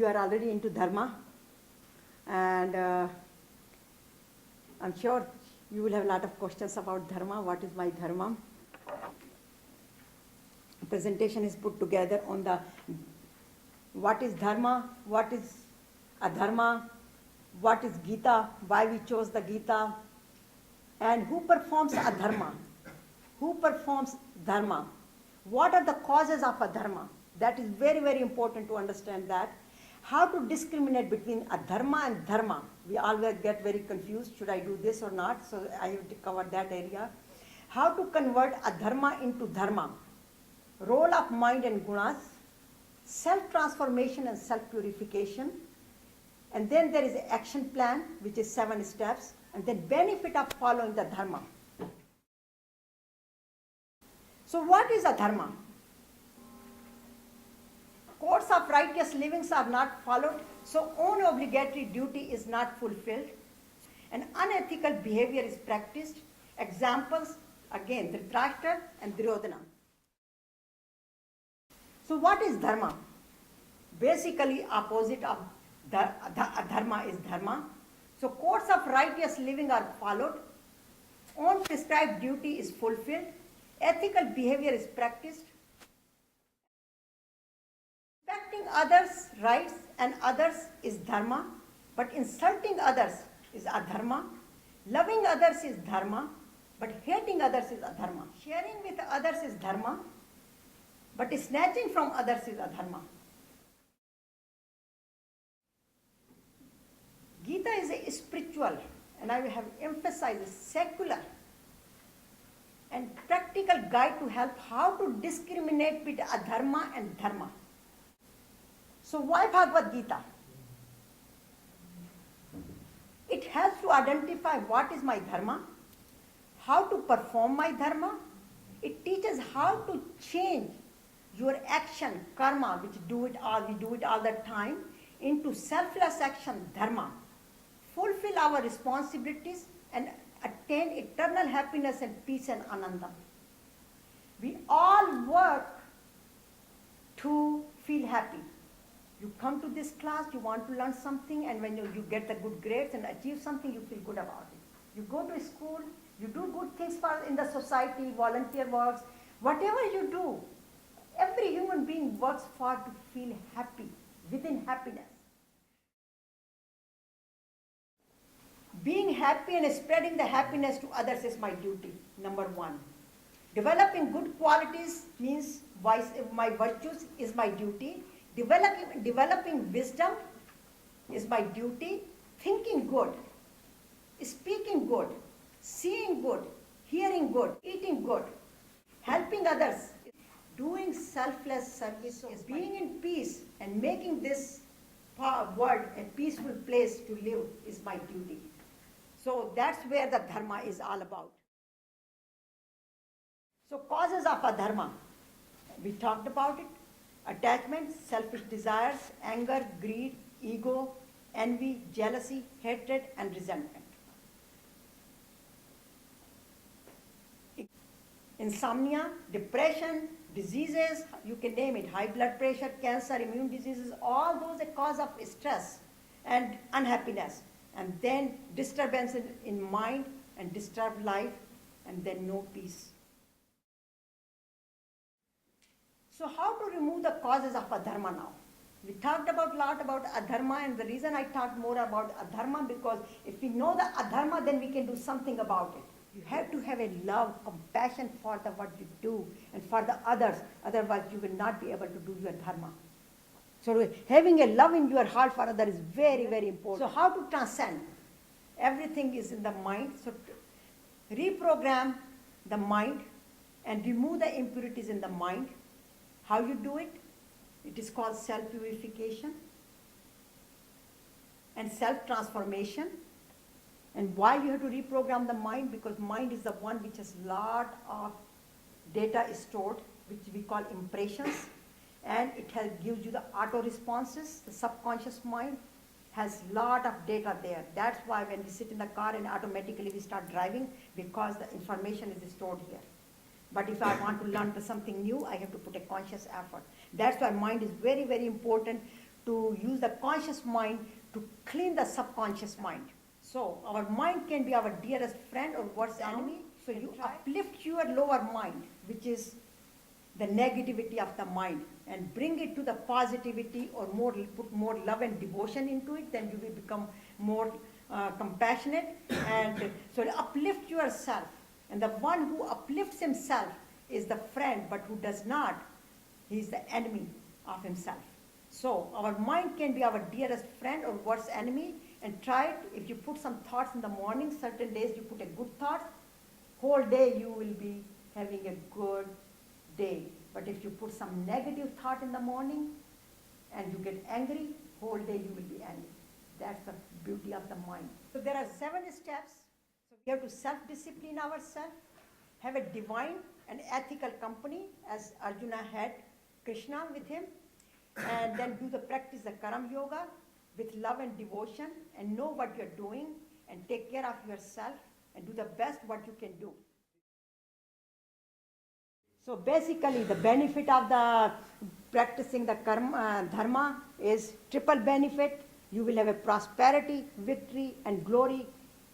you are already into dharma, and I'm sure you will have a lot of questions about dharma. What is my dharma? Presentation is put together on the what is dharma, what is adharma, what is Gita, why we chose the Gita, and who performs adharma, who performs dharma, what are the causes of adharma. That is very, very important to understand that. How to discriminate between adharma and dharma. We always get very confused, should I do this or not? So I have to cover that area. How to convert adharma into dharma. Role of mind and gunas, self-transformation and self-purification, and then there is an action plan, which is 7 steps, and then benefit of following the dharma. So what is a dharma? Codes of righteous livings are not followed, so own obligatory duty is not fulfilled, and unethical behavior is practiced. Examples, again, Dhritarashtra and Duryodhana. So what is dharma? Basically opposite of dharma is dharma. So codes of righteous living are followed, own prescribed duty is fulfilled, ethical behavior is practiced, respecting others' rights and others is dharma, but insulting others is adharma, loving others is dharma, but hating others is adharma, sharing with others is dharma, but snatching from others is adharma. Gita is a spiritual, and I have emphasized secular and practical guide to help how to discriminate between adharma and dharma. So why Bhagavad Gita? It helps to identify what is my dharma, how to perform my dharma. It teaches how to change your action, karma, which we do it all the time, into selfless action, dharma. Fulfill our responsibilities and attain eternal happiness and peace and Anandam. We all work to feel happy. You come to this class, you want to learn something, and when you get the good grades and achieve something, you feel good about it. You go to school, you do good things in the society, volunteer works, whatever you do, every human being works for to feel happy, within happiness. Being happy and spreading the happiness to others is my duty, number 1. Developing good qualities means my virtues is my duty. Developing wisdom is my duty. Thinking good, speaking good, seeing good, hearing good, eating good, helping others, doing selfless service. So being in peace and making this world a peaceful place to live is my duty. So that's where the dharma is all about. So causes of adharma, we talked about it. Attachment, selfish desires, anger, greed, ego, envy, jealousy, hatred, and resentment. Insomnia, depression, diseases, you can name it, high blood pressure, cancer, immune diseases, all those are cause of stress and unhappiness. And then disturbance in mind and disturbed life, and then no peace. So how to remove the causes of adharma now? We talked a lot about adharma, and the reason I talked more about adharma, because if we know the adharma, then we can do something about it. You have to have a love, compassion for what you do and for the others, otherwise you will not be able to do your dharma. So having a love in your heart for others is very, very important. So how to transcend? Everything is in the mind. So reprogram the mind and remove the impurities in the mind. How you do it? It is called self-purification and self-transformation. And why you have to reprogram the mind? Because mind is the one which has a lot of data stored, which we call impressions. And it gives you the auto responses. The subconscious mind has a lot of data there. That's why when we sit in the car and automatically we start driving, because the information is stored here. But if I want to learn something new, I have to put a conscious effort. That's why mind is very, very important to use the conscious mind to clean the subconscious mind. So our mind can be our dearest friend or worst enemy. So you uplift your lower mind, which is the negativity of the mind, and bring it to the positivity, or put more love and devotion into it, then you will become more compassionate. And so uplift yourself. And the one who uplifts himself is the friend, but who does not, he is the enemy of himself. So our mind can be our dearest friend or worst enemy. And try it. If you put some thoughts in the morning, certain days you put a good thought, whole day you will be having a good day. But if you put some negative thought in the morning and you get angry, whole day you will be angry. That's the beauty of the mind. So there are 7 steps. So we have to self-discipline ourselves, have a divine and ethical company, as Arjuna had Krishna with him, and then do the practice the Karam Yoga with love and devotion, and know what you're doing, and take care of yourself, and do the best what you can do. So basically the benefit of the practicing the karma, dharma is triple benefit. You will have a prosperity, victory, and glory,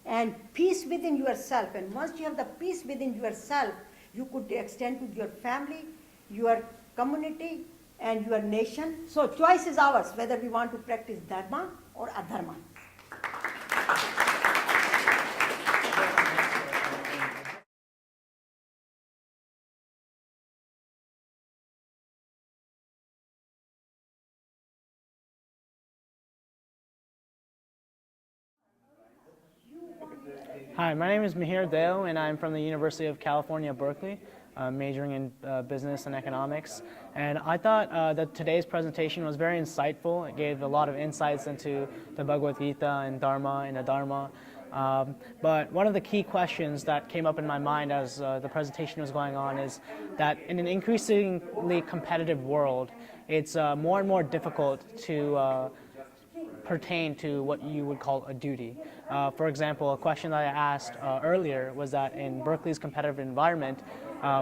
and peace within yourself. And once you have the peace within yourself, you could extend to your family, your community, and your nation. So choice is ours, whether we want to practice dharma or adharma. Hi, my name is Mihir Deo, and I'm from the University of California, Berkeley, majoring in business and economics. And I thought that today's presentation was very insightful. It gave a lot of insights into the Bhagavad Gita and Dharma and Adharma. But one of the key questions that came up in my mind as the presentation was going on is that in an increasingly competitive world, it's more and more difficult to pertain to what you would call a duty. For example, a question that I asked earlier was that in Berkeley's competitive environment,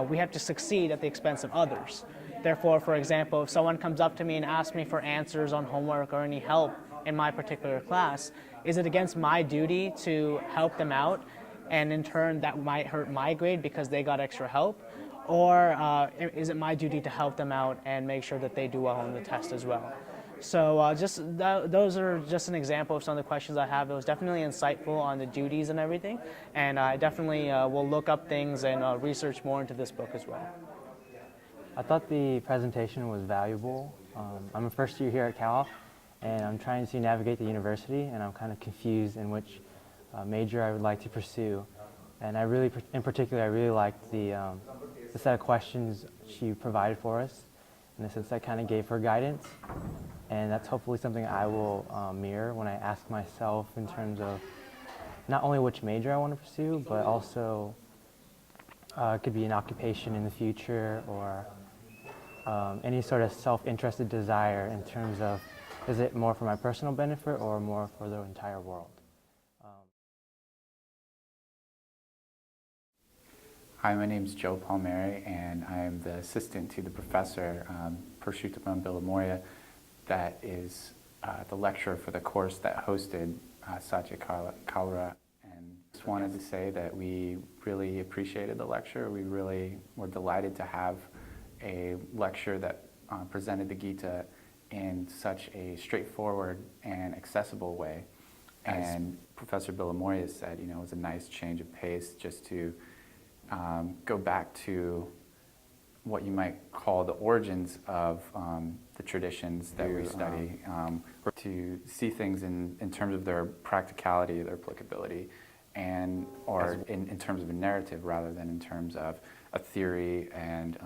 we have to succeed at the expense of others. Therefore, for example, if someone comes up to me and asks me for answers on homework or any help in my particular class, is it against my duty to help them out, and in turn that might hurt my grade because they got extra help? Or is it my duty to help them out and make sure that they do well on the test as well? So those are just an example of some of the questions I have. It was definitely insightful on the duties and everything, and I definitely will look up things and research more into this book as well. I thought the presentation was valuable. I'm a first year here at Cal, and I'm trying to navigate the university, and I'm kind of confused in which major I would like to pursue. And in particular, I really liked the set of questions she provided for us, in the sense that kind of gave her guidance. And that's hopefully something I will mirror when I ask myself in terms of not only which major I want to pursue, but also it could be an occupation in the future, or any sort of self-interested desire in terms of, is it more for my personal benefit or more for the entire world? Hi, my name is Joe Palmieri, and I am the assistant to the professor, Purushottam Billamoria, that is the lecturer for the course that hosted Satya Kalra. And just wanted to say that we really appreciated the lecture. We really were delighted to have a lecture that presented the Gita in such a straightforward and accessible way. And Professor Billamoria said, it was a nice change of pace just to go back to what you might call the origins of the traditions that we study, to see things in terms of their practicality, their applicability, or in terms of a narrative rather than in terms of a theory and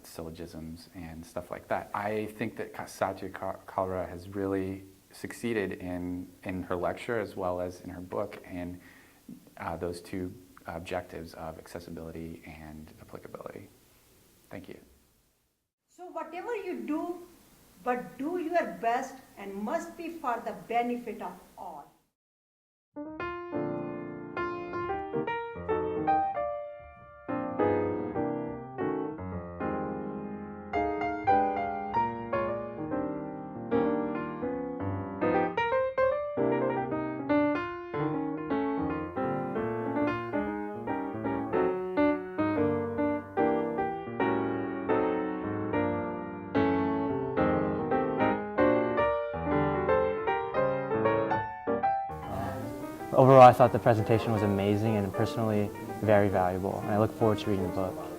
syllogisms and stuff like that. I think that Satya Kalra has really succeeded in her lecture as well as in her book, and those two objectives of accessibility and applicability. Thank you. So whatever you do, but do your best and must be for the benefit of all. overall, I thought the presentation was amazing and personally very valuable, and I look forward to reading the book.